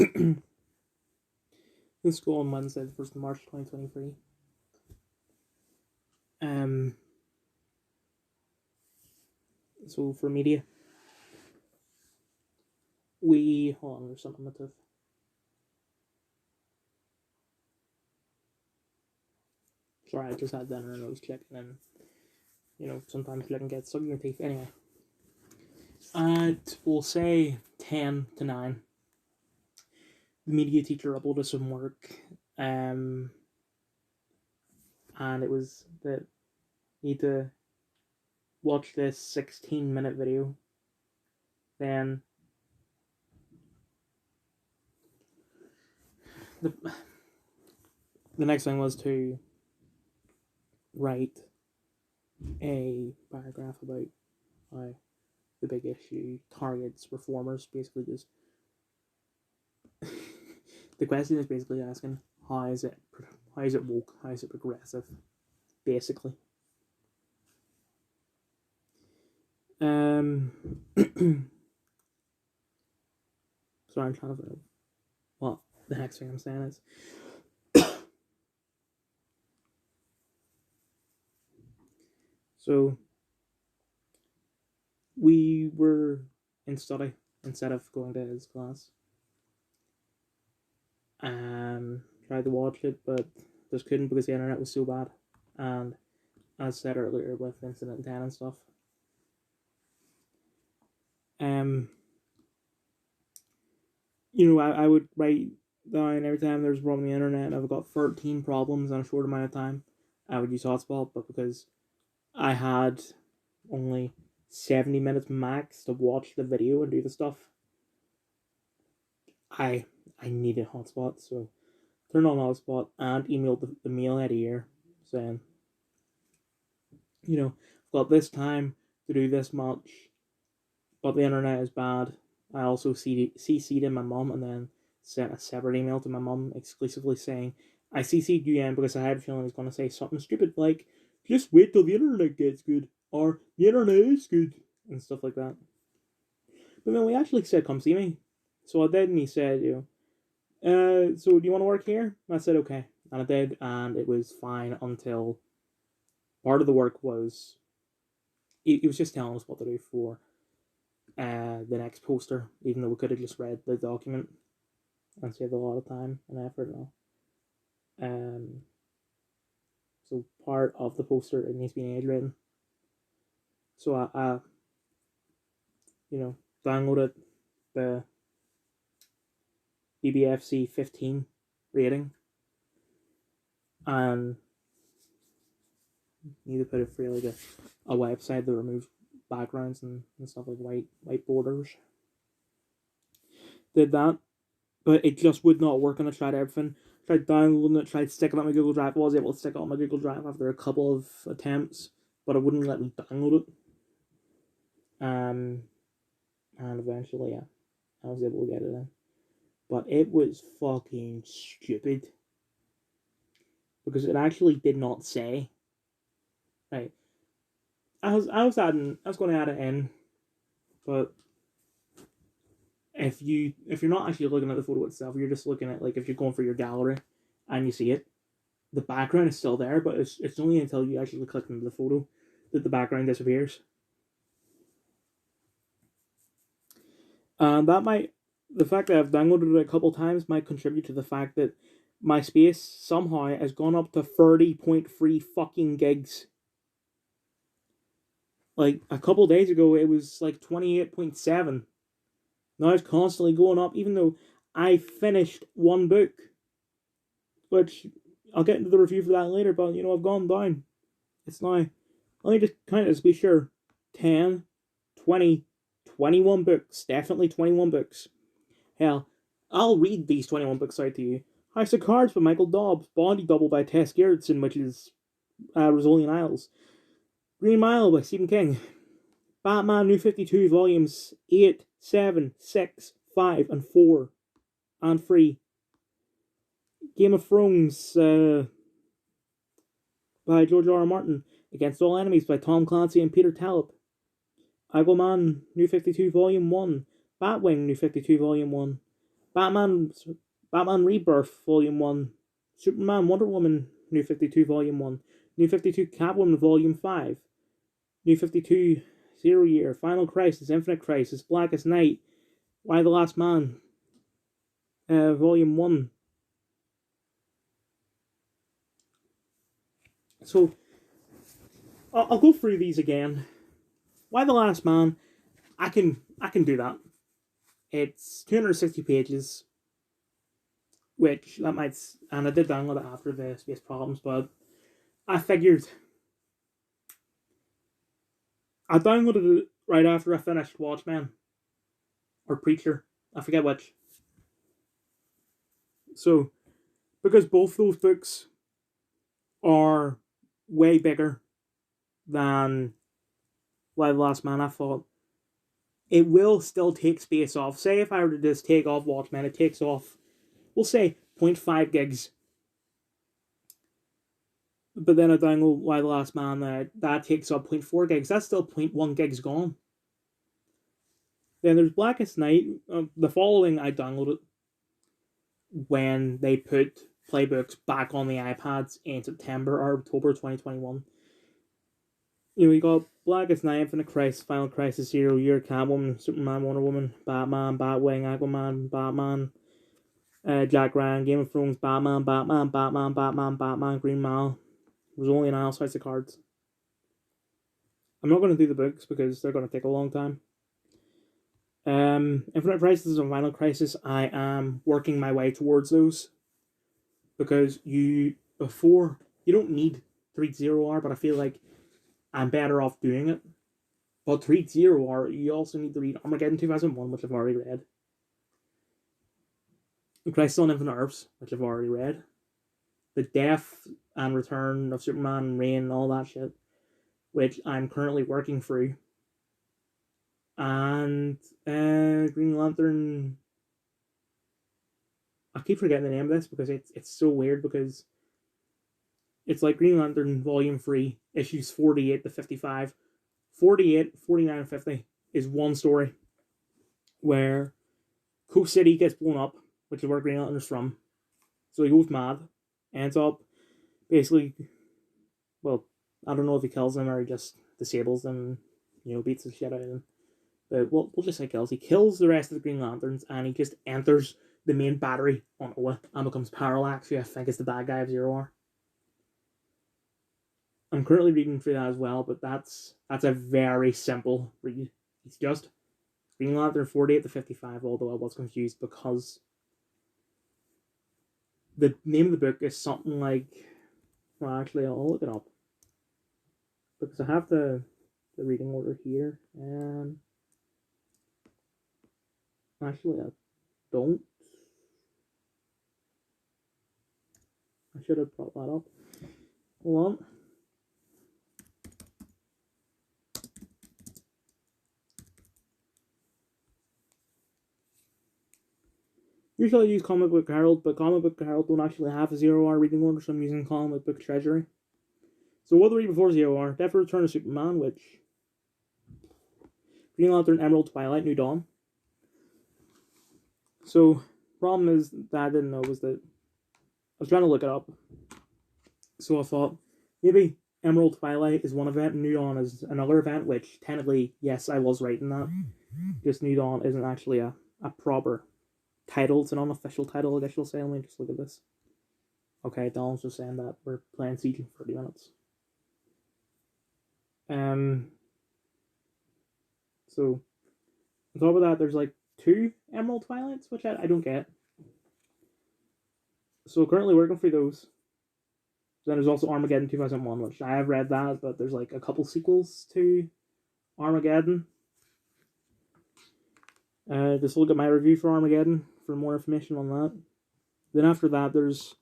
in school on Wednesday, the 1st of March 2023. So for media, hold on, there's something on my tooth. Sorry, I just had dinner and I was checking and, sometimes you can get stuck in your teeth. Anyway. At, we'll say 10 to 9, the media teacher uploaded some work, and it was that you need to watch this 16-minute video. Then the next thing was to write a paragraph about how the big issue targets reformers. Basically, just the question is basically asking how is it woke, how is it progressive, basically. Sorry, I'm trying to. Well, the next thing I'm saying is. So, we were in study instead of going to his class. Tried to watch it, but just couldn't because the internet was so bad. And as said earlier with Incident 10 and stuff. I would write down every time there's a problem on the internet and I've got 13 problems in a short amount of time. I would use Hotspot, but because I had only 70 minutes max to watch the video and do the stuff, I needed Hotspot, so turned on Hotspot and emailed the mail head here saying, I've got this time to do this much, but the internet is bad. I also CC'd in my mum and then sent a separate email to my mum exclusively saying, I CC'd you in because I had a feeling he's going to say something stupid like, just wait till the internet gets good, or the internet is good, and stuff like that. But then we actually said, come see me. So I did, and he said, so do you want to work here? And I said, okay. And I did, and it was fine until part of the work was, he was just telling us what to do for the next poster, even though we could have just read the document and saved a lot of time and effort and all. So part of the poster, it needs to be age rating. So I downloaded the BBFC 15 rating and need to put it for like a website that removes backgrounds and stuff like white borders. Did that, but it just would not work, and I tried everything. Tried downloading it, tried sticking it on my Google Drive. I was able to stick it on my Google Drive after a couple of attempts, but it wouldn't let me download it. And eventually, yeah, I was able to get it in. But it was fucking stupid. Because it actually did not say. Right. I was going to add it in, but if you're not actually looking at the photo itself, you're just looking at, like, if you're going for your gallery and you see it, the background is still there, but it's only until you actually click into the photo that the background disappears. And the fact that I've downloaded it a couple times might contribute to the fact that my space somehow has gone up to 30.3 fucking gigs. Like, a couple days ago, it was like 28.7. Now it's constantly going up, even though I finished one book. Which, I'll get into the review for that later, but, I've gone down. It's now, let me just count it to be sure. 10, 20, 21 books. Definitely 21 books. Hell, I'll read these 21 books out to you. House of Cards by Michael Dobbs. Body Double by Tess Gerritsen, which is Rosalian Isles. Green Mile by Stephen King. Batman New 52 volumes 8, 7, 6, 5, and 4. And 3. Game of Thrones by George R. R. Martin. Against All Enemies by Tom Clancy and Peter Talbot. Aquaman New 52 Volume 1. Batwing New 52 Volume 1. Batman, Batman Rebirth Volume 1, Superman Wonder Woman New 52 Volume 1, New 52 Catwoman Volume 5, New 52 Zero Year, Final Crisis, Infinite Crisis, Blackest Night, Why the Last Man, Volume 1. So, I'll go through these again. Why the Last Man, I can do that. It's 260 pages, which that might, and I did download it after the space problems, but I figured I downloaded it right after I finished Watchmen or Preacher, I forget which. So, because both those books are way bigger than Why the Last Man, I thought it will still take space off. Say if I were to just take off Watchmen, it takes off, we'll say 0.5 gigs. But then I download Why the Last Man, that takes up 0.4 gigs. That's still 0.1 gigs gone. Then there's Blackest Night. The following I downloaded when they put playbooks back on the iPads in September or October 2021. You got Blackest Night, Infinite Crisis, Final Crisis, Zero Year, Catwoman, Superman, Wonder Woman, Batman, Batwing, Aquaman, Batman, Jack Ryan, Game of Thrones, Batman, Green Mile. There's only an aisle size of cards. I'm not going to do the books because they're going to take a long time. Infinite Crisis and Final Crisis, I am working my way towards those because you don't need to read Zero Hour, but I feel like I'm better off doing it. But to read Zero Hour, you also need to read Armageddon 2001, which I've already read. Crisis on Infinite Earths, which I've already read. The Death and Return of Superman and Reign and all that shit, which I'm currently working through. And Green Lantern, I keep forgetting the name of this because it's so weird because it's like Green Lantern Volume 3, issues 48 to 55. 48, 49, and 50 is one story where Coast City gets blown up, which is where Green Lantern's from. So he goes mad, ends up basically, well, I don't know if he kills them or he just disables them and, beats the shit out of them. But we'll just say kills. He kills the rest of the Green Lanterns and he just enters the main battery on Oa and becomes Parallax, who I think is the bad guy of Zero Hour. I'm currently reading through that as well, but that's a very simple read. It's just Green Lantern 48 to 55, although I was confused because the name of the book is something like, well, actually, I'll look it up because I have the reading order here. Actually, I don't. I should have brought that up. Hold on. Usually I use Comic Book Herald, but Comic Book Herald don't actually have a Zero Hour reading order, so I'm using Comic Book Treasury. So what do we read before Zero Hour? Death or Return of Superman, which Green Lantern, Emerald, Twilight, New Dawn. So, problem is that I didn't know was that I was trying to look it up. So I thought maybe Emerald Twilight is one event and New Dawn is another event, which technically, yes, I was right in that. Just New Dawn isn't actually a proper title. It's an unofficial title, I guess you'll say. Let me just look at this. Okay, Donald's just saying that we're playing Siege in 30 minutes. So, on top of that, there's like 2 Emerald Twilights, which I don't get. So currently working through those. Then there's also Armageddon 2001, which I have read that, but there's like a couple sequels to Armageddon. Just look at my review for Armageddon for more information on that. Then after that, there's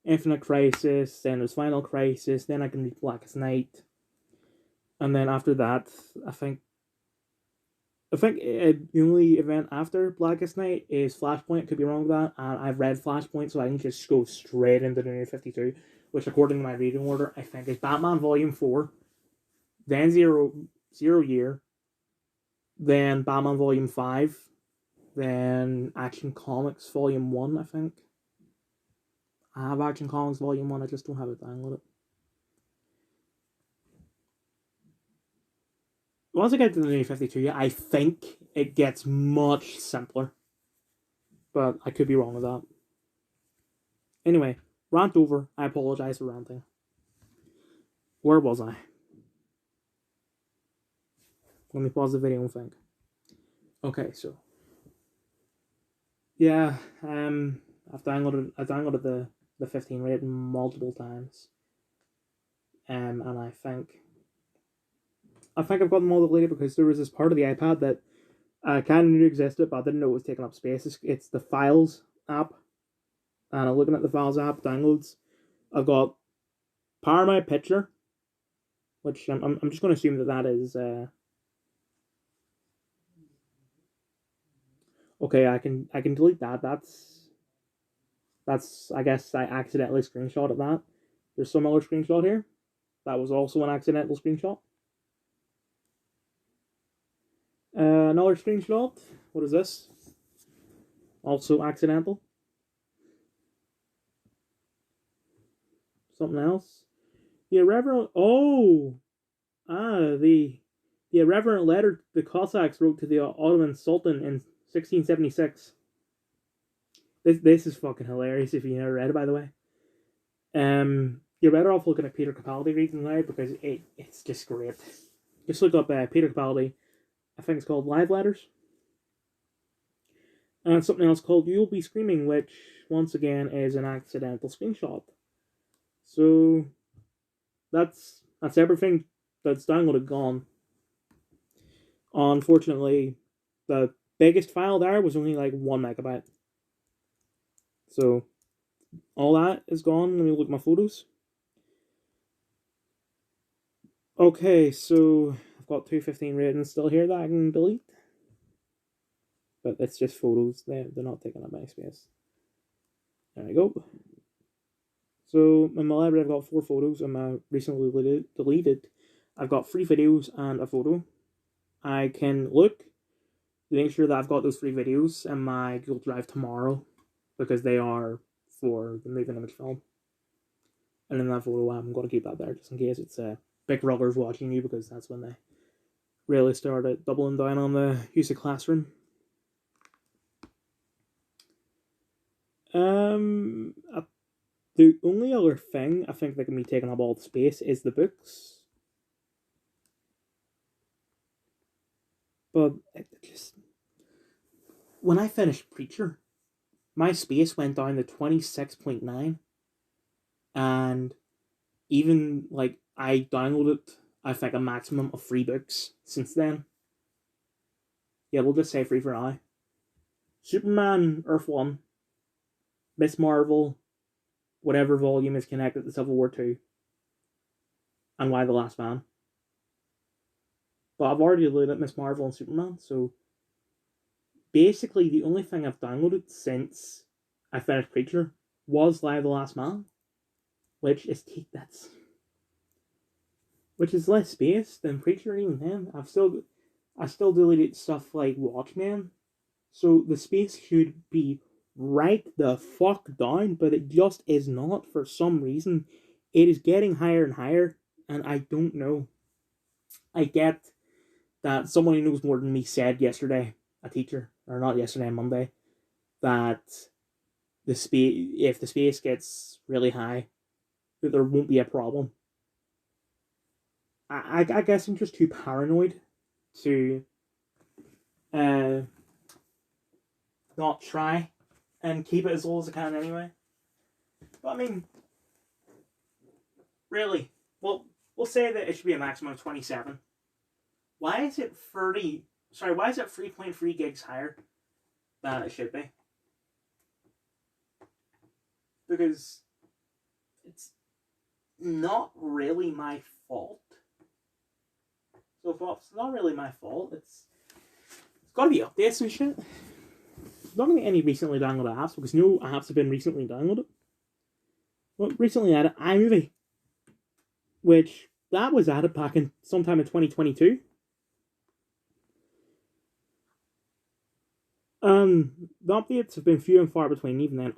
Infinite Crisis, then there's Final Crisis, then I can read Blackest Night. And then after that, I think the only event after Blackest Night is Flashpoint. Could be wrong with that. And I've read Flashpoint, so I can just go straight into the New 52, which according to my reading order, I think is Batman Volume 4, then Zero Year, then Batman Volume 5, Then Action Comics Volume 1, I think. I have Action Comics Volume 1, I just don't have it downloaded. Once I get to the New 52, I think it gets much simpler. But I could be wrong with that. Anyway, rant over. I apologize for ranting. Where was I? Let me pause the video and think. Okay, so yeah, I've downloaded the 15 rating multiple times, and I think I've got them all deleted because there was this part of the iPad that I kind of knew existed, but I didn't know it was taking up space. It's the Files app, and I'm looking at the Files app downloads. I've got Power My Picture, which I'm just going to assume that is. Okay, I can delete that. That's I guess I accidentally screenshotted that. There's some other screenshot here. That was also an accidental screenshot. Another screenshot. What is this? Also accidental. Something else. The irreverent. Oh, the irreverent letter the Cossacks wrote to the Ottoman Sultan in 1676. This is fucking hilarious if you never read it, by the way. You're better off looking at Peter Capaldi reading now because it's just great. Just look up Peter Capaldi. I think it's called Live Letters. And something else called You'll Be Screaming, which once again is an accidental screenshot. So that's everything that's downloaded gone. Unfortunately, the biggest file there was only like 1 megabyte. So all that is gone. Let me look at my photos. Okay, so I've got 215 ratings still here that I can delete. But it's just photos. They're not taking up any space. There we go. So in my library I've got 4 photos and my recently deleted. I've got 3 videos and a photo. I can look to make sure that I've got those 3 videos in my Google Drive tomorrow because they are for the moving image film. And in that photo I'm going to keep that there just in case it's big brothers watching you because that's when they really started doubling down on the use of Classroom. The only other thing I think that can be taking up all the space is the books. But it just... When I finished Preacher, my space went down to 26.9. And even, like, I downloaded, I think, a maximum of 3 books since then. Yeah, we'll just say 3 for now. Superman, Earth 1, Miss Marvel, whatever volume is connected to Civil War 2, and Y the Last Man. But I've already deleted Miss Marvel and Superman, so basically the only thing I've downloaded since I finished Preacher was Y the Last Man, which is less space than Preacher even then. I still deleted stuff like Watchmen, so the space should be right the fuck down, but it just is not for some reason. It is getting higher and higher, and I don't know. I get that someone who knows more than me said yesterday, a teacher, or not yesterday, Monday, that if the space gets really high, that there won't be a problem. I guess I'm just too paranoid to not try and keep it as low as I can anyway. But I mean, really, well, we'll say that it should be a maximum of 27. Why is it 3.3 gigs higher than it should be? Because it's not really my fault. So if it's not really my fault, it's got to be updates and shit. Not going to be any recently downloaded apps because no apps have been recently downloaded. Well, recently added iMovie, which that was added back in sometime in 2022. The updates have been few and far between. Even then,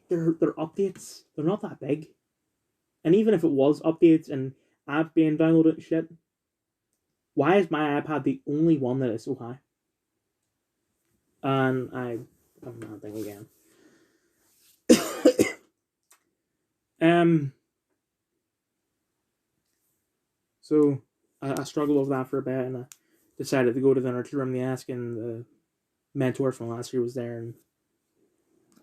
they're updates. They're not that big. And even if it was updates and apps being downloaded and shit, why is my iPad the only one that is so high? And I'm not thinking again. So I struggled with that for a bit, and I decided to go to the nurture room. The ask, and the mentor from last year was there, and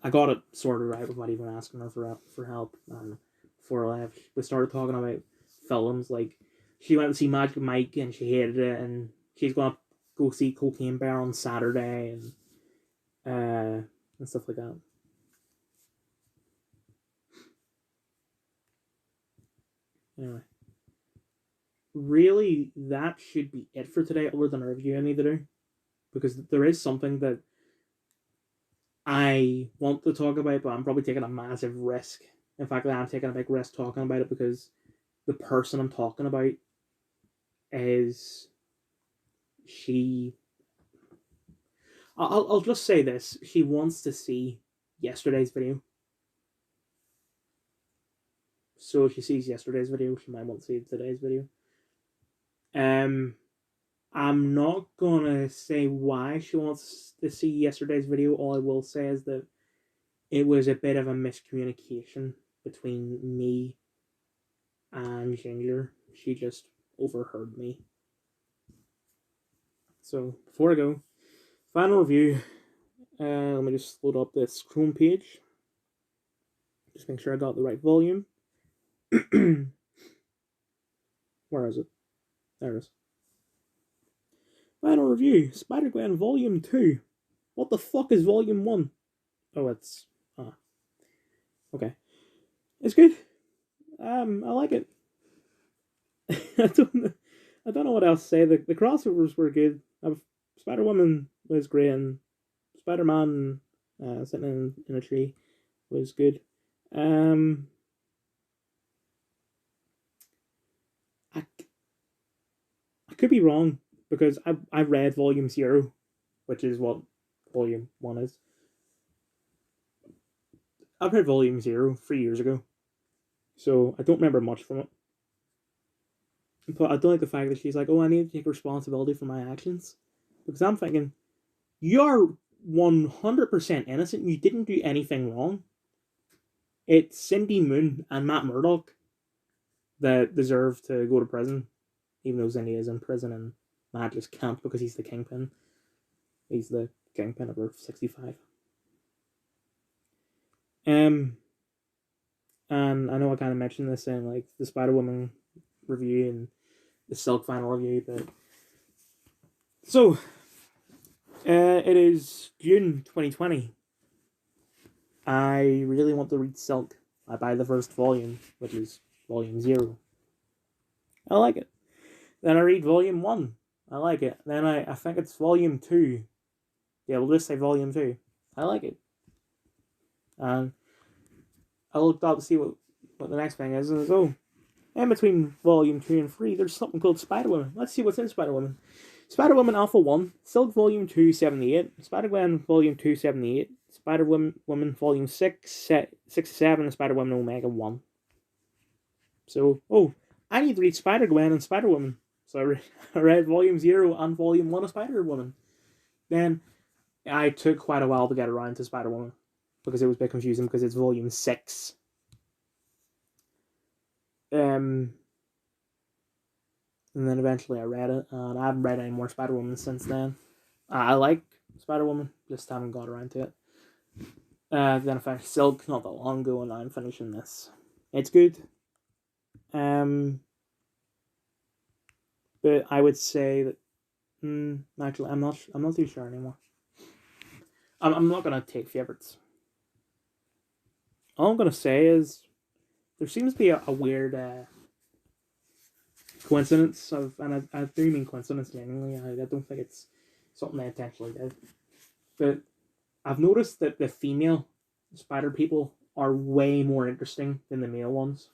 I got it sorted out without even asking her for help. And before I left, we started talking about films. Like, she went to see Magic Mike and she hated it, and she's gonna go see Cocaine Bear on Saturday, and stuff like that. Anyway, really, that should be it for today, other than a review I need to do, because there is something that I want to talk about, but I'm probably taking a massive risk. In fact, I'm taking a big risk talking about it, because the person I'm talking about is she. I'll just say this: she wants to see yesterday's video. So if she sees yesterday's video, she might want to see today's video. I'm not gonna say why she wants to see yesterday's video. All I will say is that it was a bit of a miscommunication between me and Ginger. She just overheard me. So before I go, final review. Let me just load up this Chrome page. Just make sure I got the right volume. Where is it? There it is. Final review: Spider-Gwen Volume 2. What the fuck is Volume 1? Oh, it's... okay. It's good. I like it. I don't know what else to say. The crossovers were good. Spider-Woman was great, and Spider-Man sitting in a tree was good. I could be wrong, because I read Volume 0, which is what Volume 1 is. I read Volume 0 3 years ago, so I don't remember much from it. But I don't like the fact that she's like, oh, I need to take responsibility for my actions. Because I'm thinking, you're 100% innocent. You didn't do anything wrong. It's Cindy Moon and Matt Murdock that deserve to go to prison, even though Cindy is in prison and Matt just can't because he's the kingpin. He's the kingpin of Earth 65. And I know I kind of mentioned this in like the Spider-Woman review and the Silk final review, but so it is June 2020. I really want to read Silk. I buy the first volume, which is Volume 0. I like it. Then I read Volume 1. I like it. Then I think it's Volume 2. Yeah, we'll just say Volume 2. I like it. And I looked up to see what the next thing is, and it's, oh, in between Volume 2 and 3, there's something called Spider-Woman. Let's see what's in Spider-Woman. Spider-Woman Alpha 1, Silk Volume 2, 78, Spider-Gwen Volume 2, 78, Spider-Woman Volume 6, 67, and Spider-Woman Omega 1. So, oh, I need to read Spider-Gwen and Spider-Woman. So I read Volume 0 and Volume 1 of Spider-Woman. Then I took quite a while to get around to Spider-Woman, because it was a bit confusing because it's Volume 6. And then eventually I read it, and I haven't read any more Spider-Woman since then. I like Spider-Woman, just haven't got around to it. Then I finished Silk not that long ago, and I'm finishing this. It's good. But I would say that actually I'm not too sure anymore. I'm not gonna take favorites. All I'm gonna say is there seems to be a weird coincidence of, and I do mean coincidence genuinely. I don't think it's something they intentionally did, but I've noticed that the female spider people are way more interesting than the male ones.